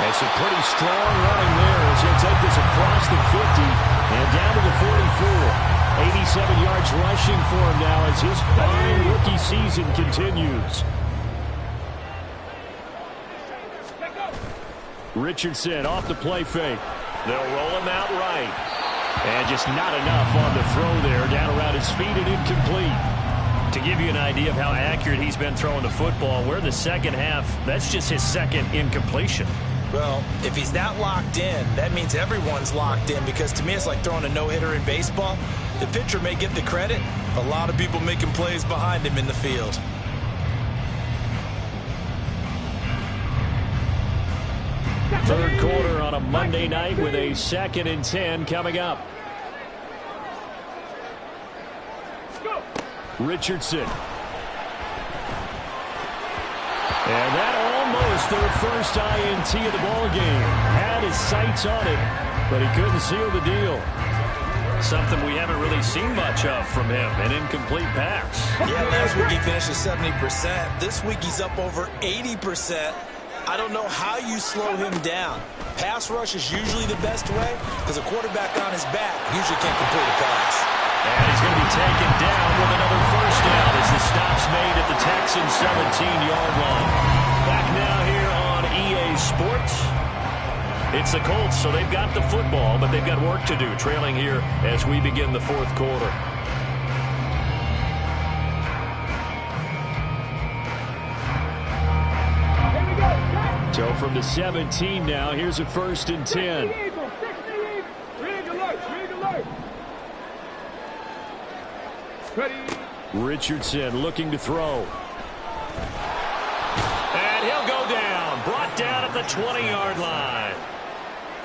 [SPEAKER 9] It's a pretty strong running there as he'll take this across the 50 and down to the 44. 87 yards rushing for him now as his fine rookie season continues. Richardson off the play fake.
[SPEAKER 5] They'll roll him out right. And just not enough on the throw there. Down around his feet and incomplete. To give you an idea of how accurate he's been throwing the football, we're the second half. That's just his second incompletion.
[SPEAKER 6] Well, if he's that locked in, that means everyone's locked in, because to me it's like throwing a no-hitter in baseball. The pitcher may get the credit. A lot of people making plays behind him in the field.
[SPEAKER 9] Third quarter on a Monday night with a 2nd and 10 coming up. Richardson. And that almost their first INT of the ballgame. Had his sights on it, but he couldn't seal the deal.
[SPEAKER 5] Something we haven't really seen much of from him, an incomplete pass.
[SPEAKER 6] Yeah, last week he finished at 70%. This week he's up over 80%. I don't know how you slow him down. Pass rush is usually the best way, because a quarterback on his back usually can't complete a pass.
[SPEAKER 5] And he's going to be taken down with another first down as the stop's made at the Texans' 17-yard line. Back now here on EA Sports. It's the Colts, so they've got the football, but they've got work to do, trailing here as we begin the fourth quarter.
[SPEAKER 9] So from the 17 now, here's a 1st and 10. Richardson looking to throw.
[SPEAKER 5] And he'll go down. Brought down at the 20-yard line.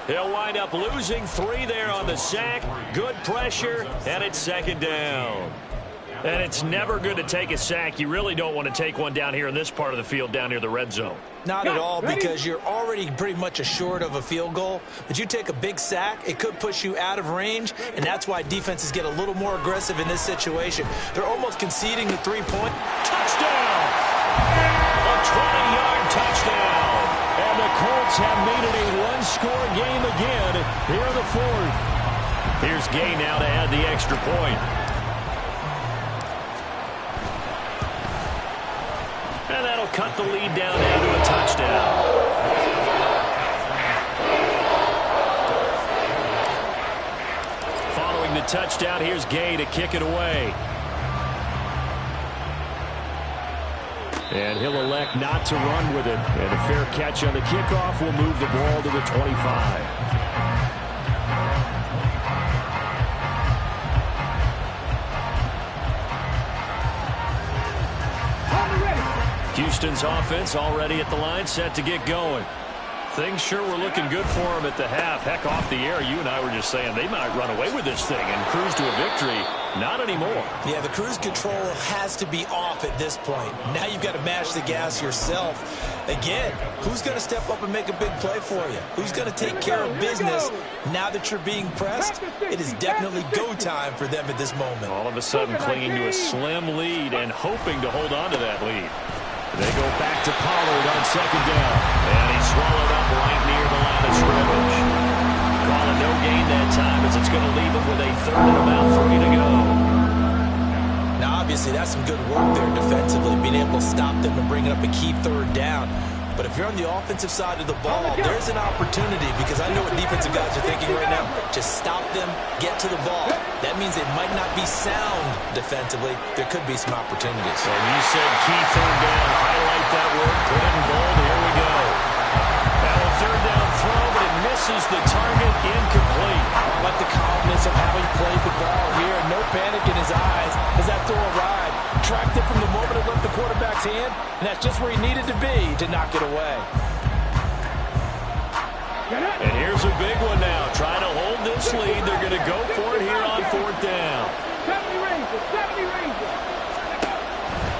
[SPEAKER 5] He'll wind up losing 3 there on the sack. Good pressure, and it's second down. And it's never good to take a sack. You really don't want to take one down here in this part of the field, down near the red zone.
[SPEAKER 6] Not at all, because you're already pretty much assured of a field goal. But you take a big sack, it could push you out of range, and that's why defenses get a little more aggressive in this situation. They're almost conceding the 3-point.
[SPEAKER 5] Touchdown! A 20-yard touchdown.
[SPEAKER 9] And the Colts have made it a one-score game again here in the fourth.
[SPEAKER 5] Here's Gay now to add the extra point. And that'll cut the lead down to a touchdown. Following the touchdown, here's Gay to kick it away.
[SPEAKER 9] And he'll elect not to run with it. And a fair catch on the kickoff will move the ball to the 25. Houston's offense already at the line, set to get going. Things sure were looking good for them at the half. Heck, off the air, you and I were just saying they might run away with this thing and cruise to a victory. Not anymore.
[SPEAKER 6] Yeah, the cruise control has to be off at this point. Now you've got to mash the gas yourself. Again, who's going to step up and make a big play for you? Who's going to take care of business now that you're being pressed? It is definitely go time for them at this moment.
[SPEAKER 9] All of a sudden clinging to a slim lead and hoping to hold on to that lead. They go back to Pollard on second down. And he's swallowed up right near the line of scrimmage. Calling no gain that time as it's going to leave him with a third and about 3 to go.
[SPEAKER 6] Now, obviously, that's some good work there defensively, being able to stop them and bringing up a key third down. But if you're on the offensive side of the ball, there's an opportunity because I know what defensive guys are thinking right now. Just stop them, get to the ball. That means they might not be sound defensively. There could be some opportunities.
[SPEAKER 9] And you said key third down. Highlight that word. Put it in bold. Here we go. Now a third down throw, but it misses the target. Incomplete.
[SPEAKER 6] I like the calmness of how he played the ball here. No panic in his eyes as that throw arrived. Tracked it from the moment it left the quarterback's hand, and that's just where he needed to be to knock it away.
[SPEAKER 9] And here's a big one now. Trying to hold this lead. They're going to go for it here on fourth down.
[SPEAKER 8] 70 Rangers.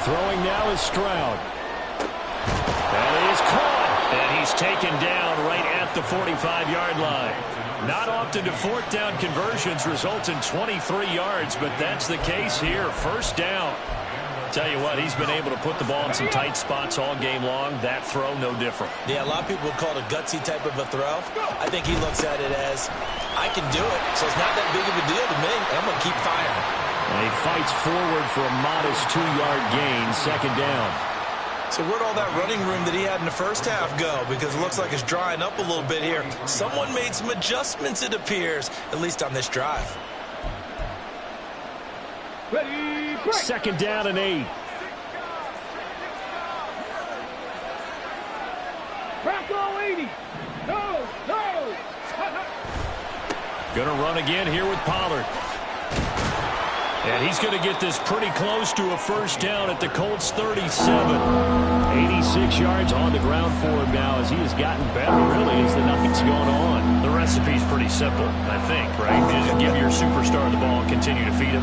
[SPEAKER 9] Throwing now is Stroud. That is caught. And he's taken down right at the 45-yard line. Not often do fourth down conversions result in 23 yards, but that's the case here. First down. Tell you what, he's been able to put the ball in some tight spots all game long. That throw, no different.
[SPEAKER 6] Yeah, a lot of people would call it a gutsy type of a throw. I think he looks at it as, I can do it, so it's not that big of a deal to me. I'm going to keep firing.
[SPEAKER 9] And he fights forward for a modest 2-yard gain, second down.
[SPEAKER 6] So where'd all that running room that he had in the first half go? Because it looks like it's drying up a little bit here. Someone made some adjustments, it appears, at least on this drive.
[SPEAKER 8] Ready, break.
[SPEAKER 9] Second down and 8.
[SPEAKER 8] Bronco 80. No.
[SPEAKER 9] Gonna run again here with Pollard. And he's going to get this pretty close to a first down at the Colts 37. 86 yards on the ground for him now as he has gotten better, really, as the night's going on. The recipe's pretty simple, I think, right? Just give your superstar the ball and continue to feed him.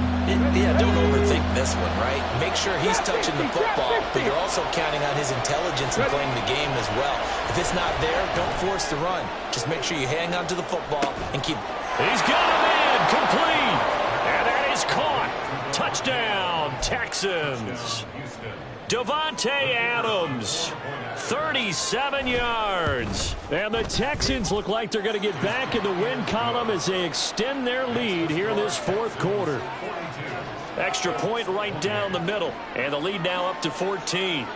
[SPEAKER 6] Yeah, don't overthink this one, right? Make sure he's touching the football, but you're also counting on his intelligence in playing the game as well. If it's not there, don't force the run. Just make sure you hang on to the football and keep...
[SPEAKER 9] He's got a man complete. And that is caught. Touchdown, Texans. Davante Adams, 37 yards. And the Texans look like they're going to get back in the win column as they extend their lead here in this fourth quarter. Extra point right down the middle. And the lead now up to 14.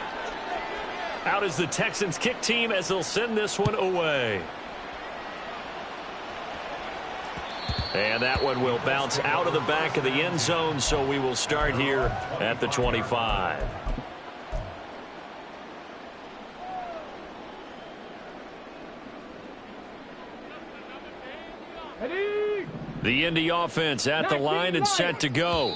[SPEAKER 9] Out is the Texans kick team as they'll send this one away. And that one will bounce out of the back of the end zone, so we will start here at the 25.
[SPEAKER 8] Ready.
[SPEAKER 9] The Indy offense at the line and set to go.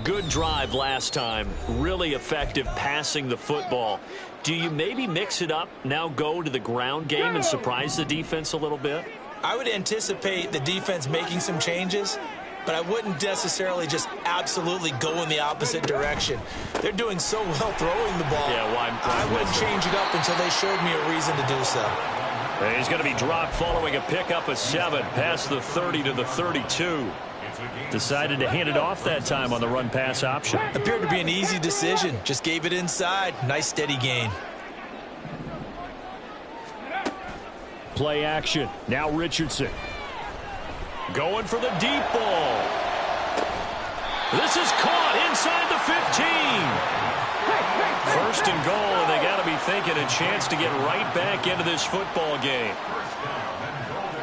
[SPEAKER 9] Good drive last time. Really effective passing the football. Do you maybe mix it up, now go to the ground game and surprise the defense a little bit?
[SPEAKER 6] I would anticipate the defense making some changes, but I wouldn't necessarily just absolutely go in the opposite direction. They're doing so well throwing the ball.
[SPEAKER 9] Yeah, well,
[SPEAKER 6] I wouldn't change it up until they showed me a reason to do so.
[SPEAKER 9] He's going to be dropped following a pickup of 7 past the 30 to the 32. Decided to hand it off that time on the run-pass option.
[SPEAKER 6] Appeared to be an easy decision. Just gave it inside. Nice steady gain.
[SPEAKER 9] Play action. Now Richardson. Going for the deep ball. This is caught inside the 15. First and goal, and they got to be thinking a chance to get right back into this football game.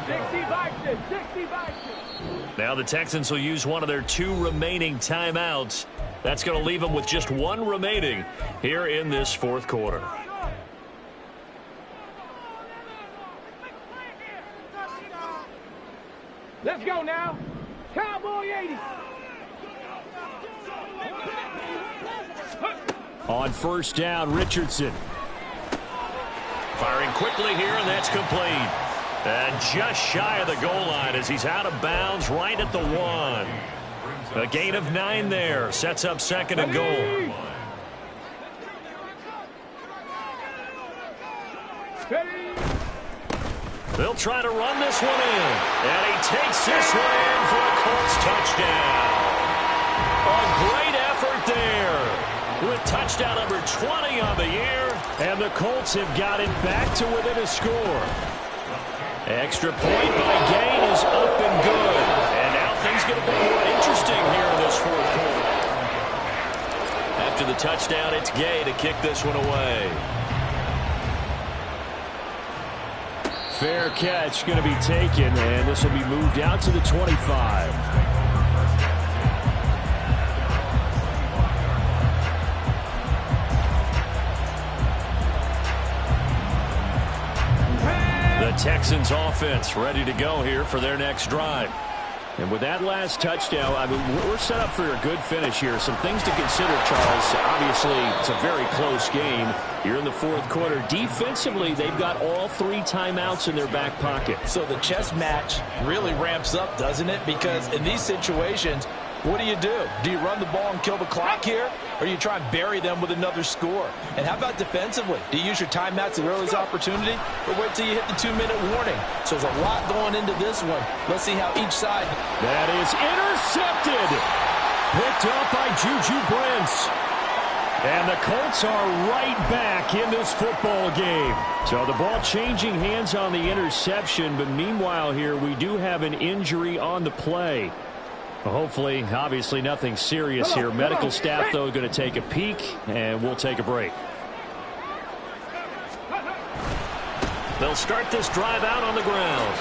[SPEAKER 8] 60
[SPEAKER 9] Now the Texans will use one of their 2 remaining timeouts.
[SPEAKER 5] That's going to leave them with just one remaining here in this fourth quarter.
[SPEAKER 8] Let's go now. Cowboy 80.
[SPEAKER 9] On first down, Richardson.
[SPEAKER 5] Firing quickly here, and that's complete. And just shy of the goal line as he's out of bounds right at the 1. A gain of 9 there. Sets up second and goal. They'll try to run this one in. And he takes this one in for a Colts touchdown. A great effort there. With touchdown number 20 on the year.
[SPEAKER 9] And the Colts have got it back to within a score. Extra point by Gain is up and good.
[SPEAKER 5] And now things going to be more interesting here in this fourth quarter. After the touchdown, it's Gay to kick this one away.
[SPEAKER 9] Fair catch going to be taken, and this will be moved out to the 25.
[SPEAKER 5] The Texans offense ready to go here for their next drive.
[SPEAKER 9] And with that last touchdown, I mean, we're set up for a good finish here. Some things to consider, Charles. Obviously, it's a very close game. You're in the fourth quarter. Defensively, they've got all 3 timeouts in their back pocket.
[SPEAKER 6] So the chess match really ramps up, doesn't it? Because in these situations, what do? Do you run the ball and kill the clock here? Or you try and bury them with another score? And how about defensively? Do you use your timeouts at earliest opportunity? Or wait till you hit the 2-minute warning? So there's a lot going into this one. Let's see how each side...
[SPEAKER 9] That is intercepted. Picked up by Juju Brents. And the Colts are right back in this football game. So the ball changing hands on the interception. But meanwhile here, we do have an injury on the play. Hopefully, obviously, nothing serious here. Medical staff, though, going to take a peek, and we'll take a break.
[SPEAKER 5] They'll start this drive out on the ground.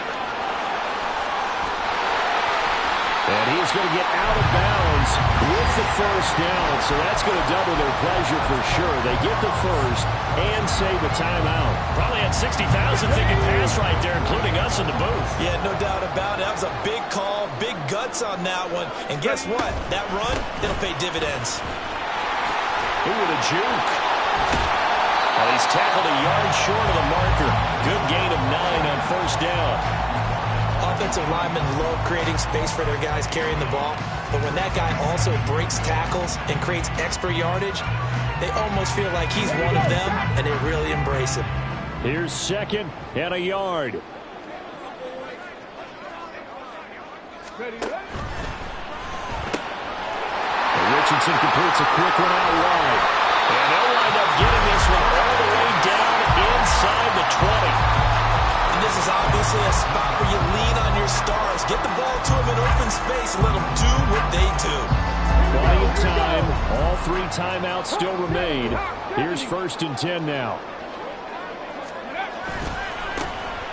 [SPEAKER 9] And he's going to get out of bounds with the first down, so that's going to double their pleasure for sure. They get the first and save a timeout.
[SPEAKER 5] Probably had 60,000 thinking pass right there, including us in the booth.
[SPEAKER 6] Yeah, no doubt about it. That was a big call, big guts on that one. And guess what? That run, it'll pay dividends.
[SPEAKER 5] Ooh, with a juke. Well, he's tackled a yard short of the marker. Good gain of 9 on first down.
[SPEAKER 6] Offensive linemen love creating space for their guys carrying the ball, but when that guy also breaks tackles and creates extra yardage, they almost feel like he's one of them, and they really embrace him.
[SPEAKER 9] Here's second and a yard. Richardson completes a quick one out wide.
[SPEAKER 5] And they'll wind up getting this one all the way down inside the 20.
[SPEAKER 6] And this is obviously a spot where you lean on your stars. Get the ball to them in open space and let them do what they do.
[SPEAKER 9] Plenty of time. All 3 timeouts still remain. Here's first and 10 now.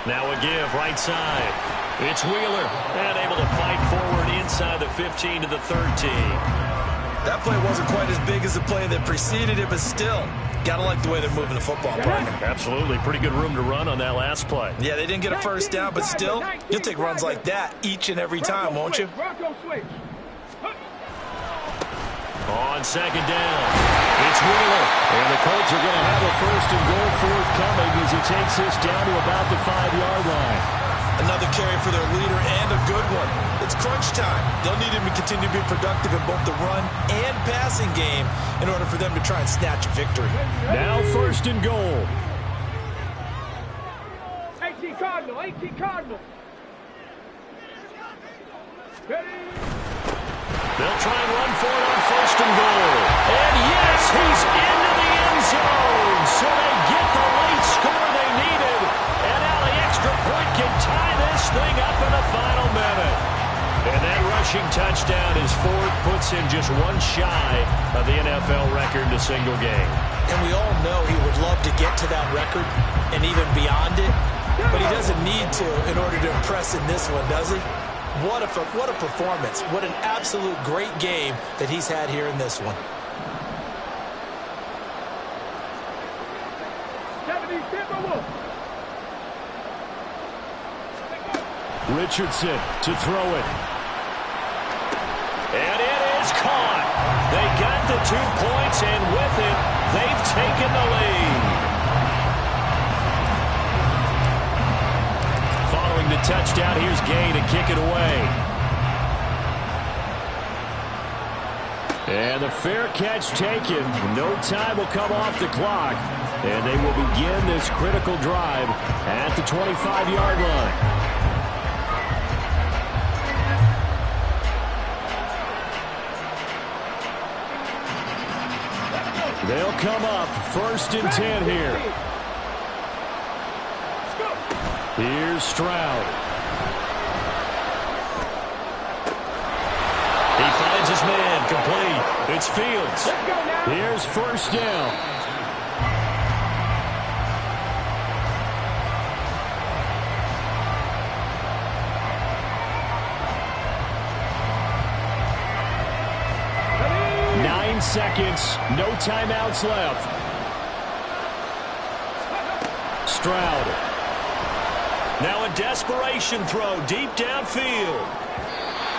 [SPEAKER 5] Now a give right side. It's Wheeler. And able to fight forward inside the 15 to the 13.
[SPEAKER 6] That play wasn't quite as big as the play that preceded it, but still, gotta like the way they're moving the football, partner.
[SPEAKER 5] Absolutely. Pretty good room to run on that last play.
[SPEAKER 6] Yeah, they didn't get a first down, but still, you'll take runs like that each and every time, won't you?
[SPEAKER 5] On second down, it's Wheeler.
[SPEAKER 9] And the Colts are going to have a first and goal forthcoming as he takes this down to about the 5-yard line.
[SPEAKER 6] Another carry for their leader and a good one. It's crunch time. They'll need him to continue to be productive in both the run and passing game in order for them to try and snatch a victory.
[SPEAKER 9] Now first and goal.
[SPEAKER 8] 18 Cardinal, 18 Cardinal.
[SPEAKER 5] They'll try and run for it on first and goal. And yes, he's into the end zone. So they get the late score they needed. And now the extra point can tie this thing up in the final minute. And that rushing touchdown is 4th, puts him just one shy of the NFL record in a single game.
[SPEAKER 6] And we all know he would love to get to that record and even beyond it. But he doesn't need to in order to impress in this one, does he? What a performance. What an absolute great game that he's had here in this one.
[SPEAKER 9] Richardson to throw it. And it is caught. They got the 2 points, and with it, they've taken the lead. Following the touchdown, here's Gay to kick it away. And the fair catch taken. No time will come off the clock. And they will begin this critical drive at the 25-yard line. They'll come up 1st and 10 here. Here's Stroud. He finds his man, complete. It's Fields. Here's 1st down. Seconds, no timeouts left. Stroud. Now a desperation throw deep downfield.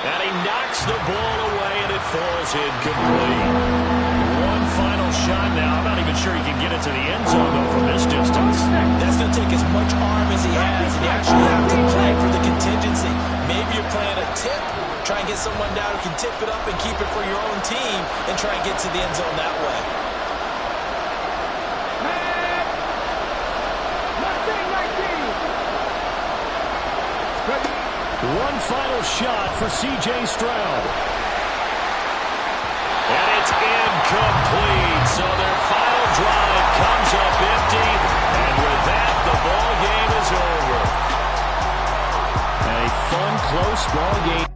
[SPEAKER 9] And he knocks the ball away, and it falls incomplete. One final shot now. I'm not even sure he can get it to the end zone, though, from this distance.
[SPEAKER 6] That's going to take as much arm as he has, and you actually have to plan for the contingency. Maybe you're playing a tip. Try and get someone down who can tip it up and keep it for your own team and try and get to the end zone that way.
[SPEAKER 9] One final shot for C.J. Stroud. And it's incomplete. So their final drive comes up empty. And with that, the ball game is over. A fun, close ball game.